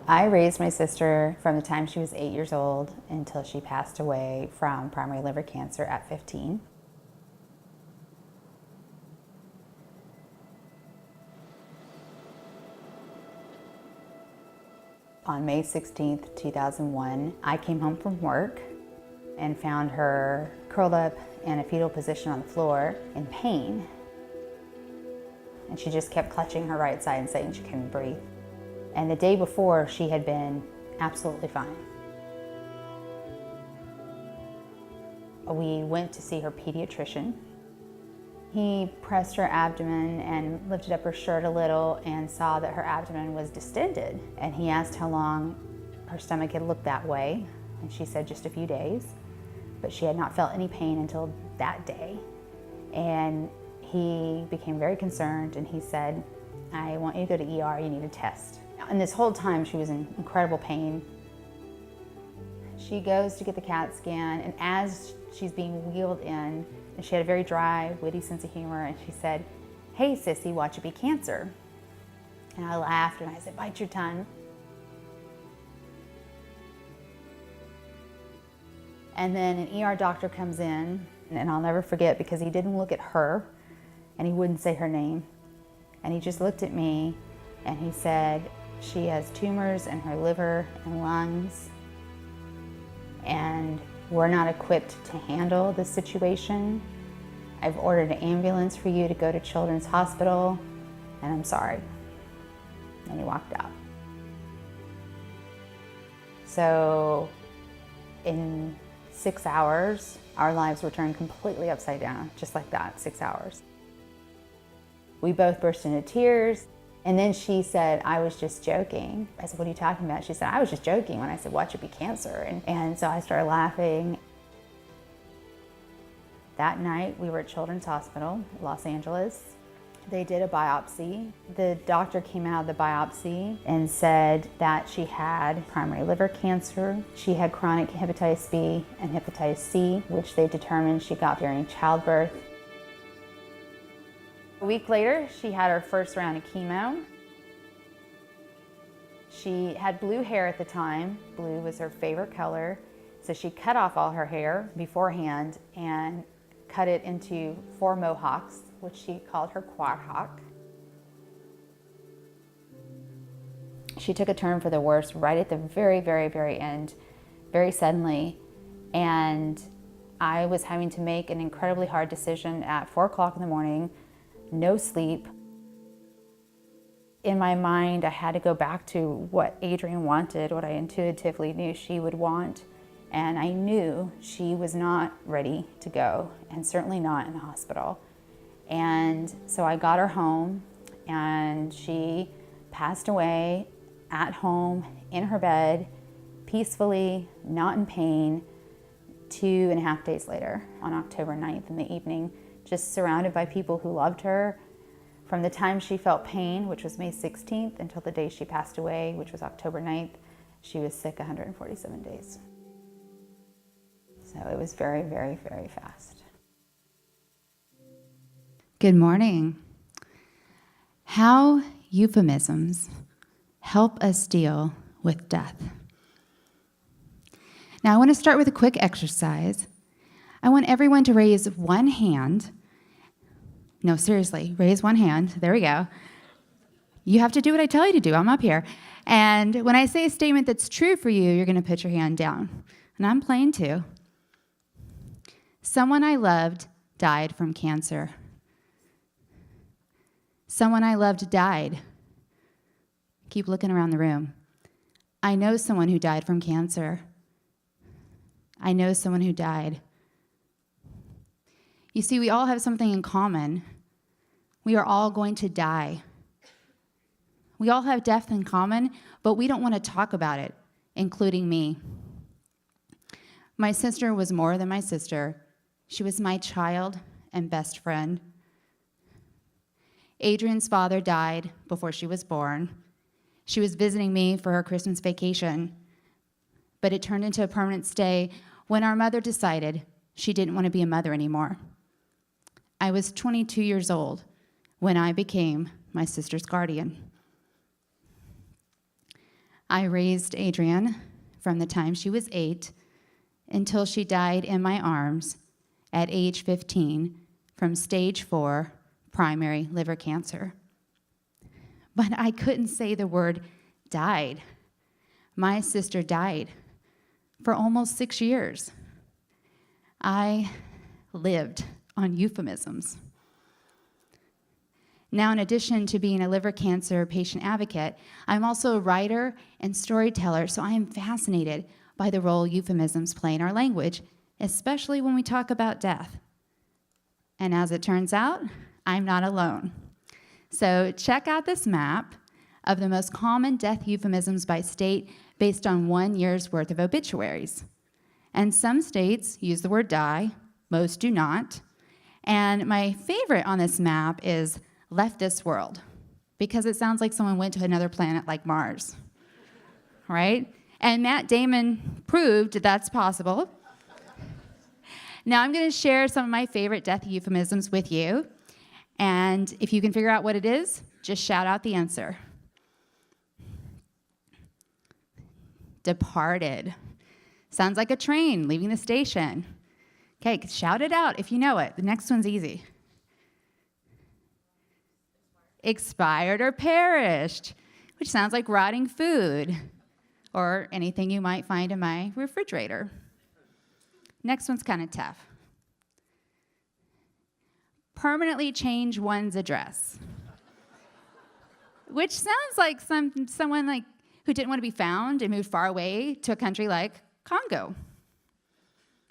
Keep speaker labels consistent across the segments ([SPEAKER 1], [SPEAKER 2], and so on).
[SPEAKER 1] I raised my sister from the time she was 8 years old until she passed away from primary liver cancer at 15. On May 16th, 2001, I came home from work and found her curled up in a fetal position on the floor in pain. And she just kept clutching her right side and saying she couldn't breathe. And the day before, she had been absolutely fine. We went to see her pediatrician. He pressed her abdomen and lifted up her shirt a little and saw that her abdomen was distended. And he asked how long her stomach had looked that way. And she said just a few days, but she had not felt any pain until that day. And he became very concerned and he said, I want you to go to ER, you need a test. And this whole time she was in incredible pain. She goes to get the CAT scan, and as she's being wheeled in, and she had a very dry, witty sense of humor, and she said, hey sissy, watch it be cancer. And I laughed and I said, bite your tongue. And then an ER doctor comes in, and I'll never forget because he didn't look at her and he wouldn't say her name. And he just looked at me and he said, she has tumors in her liver and lungs, and we're not equipped to handle this situation. I've ordered an ambulance for you to go to Children's Hospital, and I'm sorry. And he walked out. So in 6 hours, our lives were turned completely upside down, just like that, 6 hours. We both burst into tears. And then she said, I was just joking. I said, what are you talking about? She said, I was just joking when I said, watch it be cancer. And so I started laughing. That night, we were at Children's Hospital, Los Angeles. They did a biopsy. The doctor came out of the biopsy and said that she had primary liver cancer. She had chronic hepatitis B and hepatitis C, which they determined she got during childbirth. A week later, she had her first round of chemo. She had blue hair at the time. Blue was her favorite color. So she cut off all her hair beforehand and cut it into 4 mohawks, which she called her quad hawk. She took a turn for the worse right at the very, very, very end, very suddenly. And I was having to make an incredibly hard decision at 4 o'clock in the morning. No sleep. In my mind, I had to go back to what Adrienne wanted, what I intuitively knew she would want. And I knew she was not ready to go, and certainly not in the hospital. And so I got her home, and she passed away at home, in her bed, peacefully, not in pain, 2.5 days later, on October 9th in the evening, just surrounded by people who loved her. From the time she felt pain, which was May 16th, until the day she passed away, which was October 9th, she was sick 147 days. So it was very, very, very fast.
[SPEAKER 2] Good morning. How euphemisms help us deal with death. Now I want to start with a quick exercise. I want everyone to raise one hand. No, seriously, raise one hand. There we go. You have to do what I tell you to do. I'm up here. And when I say a statement that's true for you, you're going to put your hand down. And I'm playing too. Someone I loved died from cancer. Someone I loved died. Keep looking around the room. I know someone who died from cancer. I know someone who died. You see, we all have something in common. We are all going to die. We all have death in common, but we don't want to talk about it, including me. My sister was more than my sister. She was my child and best friend. Adrienne's father died before she was born. She was visiting me for her Christmas vacation, but it turned into a permanent stay when our mother decided she didn't want to be a mother anymore. I was 22 years old when I became my sister's guardian. I raised Adrienne from the time she was 8 until she died in my arms at age 15 from stage 4 primary liver cancer. But I couldn't say the word died. My sister died for almost 6 years. I lived on euphemisms. Now, in addition to being a liver cancer patient advocate, I'm also a writer and storyteller, so I am fascinated by the role euphemisms play in our language, especially when we talk about death. And as it turns out, I'm not alone. So check out this map of the most common death euphemisms by state based on 1 year's worth of obituaries. And some states use the word die, most do not. And my favorite on this map is left this world, because it sounds like someone went to another planet like Mars, right? And Matt Damon proved that's possible. Now I'm going to share some of my favorite death euphemisms with you, and if you can figure out what it is, just shout out the answer. Departed. Sounds like a train leaving the station. Okay, shout it out if you know it. The next one's easy. Expired or perished, which sounds like rotting food or anything you might find in my refrigerator. Next one's kind of tough. Permanently change one's address, which sounds like someone like who didn't want to be found and moved far away to a country like Congo.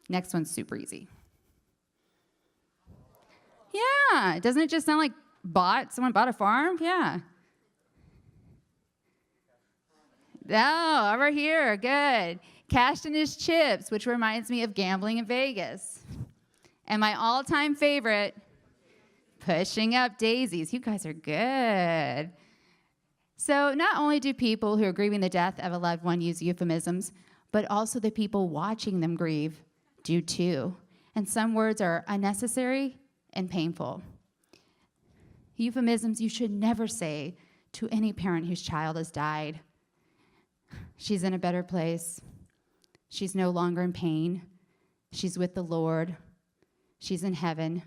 [SPEAKER 2] Next one's super easy. Yeah, doesn't it just sound like someone bought a farm? Yeah. Oh, over here, good. Cashed in his chips, which reminds me of gambling in Vegas. And my all-time favorite, pushing up daisies. You guys are good. So not only do people who are grieving the death of a loved one use euphemisms, but also the people watching them grieve do too. And some words are unnecessary and painful. Euphemisms you should never say to any parent whose child has died. She's in a better place. She's no longer in pain. She's with the Lord. She's in heaven.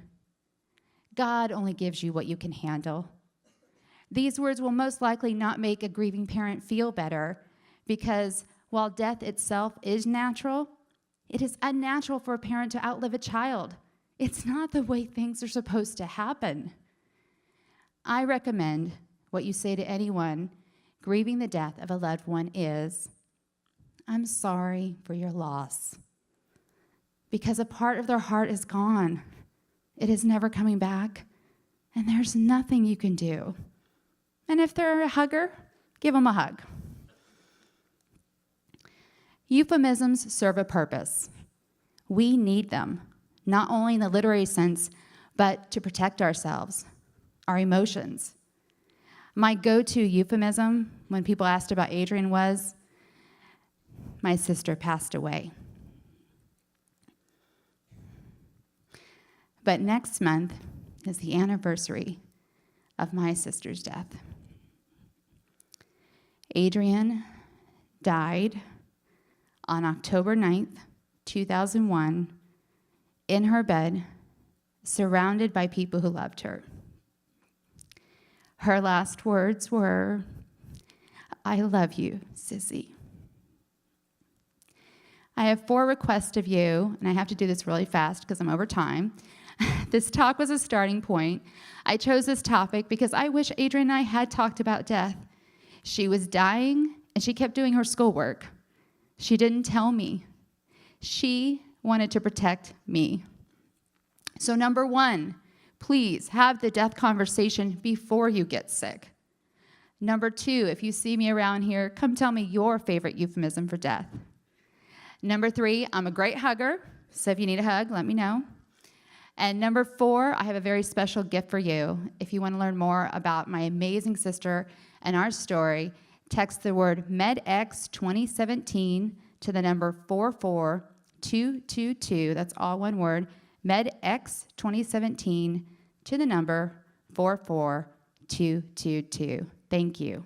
[SPEAKER 2] God only gives you what you can handle. These words will most likely not make a grieving parent feel better, because while death itself is natural, it is unnatural for a parent to outlive a child. It's not the way things are supposed to happen. I recommend what you say to anyone grieving the death of a loved one is, "I'm sorry for your loss," because a part of their heart is gone. It is never coming back, and there's nothing you can do. And if they're a hugger, give them a hug. Euphemisms serve a purpose. We need them, not only in the literary sense, but to protect ourselves, our emotions. My go-to euphemism when people asked about Adrienne was, "My sister passed away." But next month is the anniversary of my sister's death. Adrienne died on October 9th, 2001, in her bed, surrounded by people who loved her. Her last words were, "I love you, Sissy." I have 4 requests of you, and I have to do this really fast because I'm over time. This talk was a starting point. I chose this topic because I wish Adrienne and I had talked about death. She was dying, and she kept doing her schoolwork. She didn't tell me. She wanted to protect me. So number 1, please have the death conversation before you get sick. Number 2, if you see me around here, come tell me your favorite euphemism for death. Number 3, I'm a great hugger, so if you need a hug, let me know. And number 4, I have a very special gift for you. If you want to learn more about my amazing sister and our story, text the word MEDX 2017 to the number 44222. That's all one word. MEDX 2017 to the number 44222. Thank you.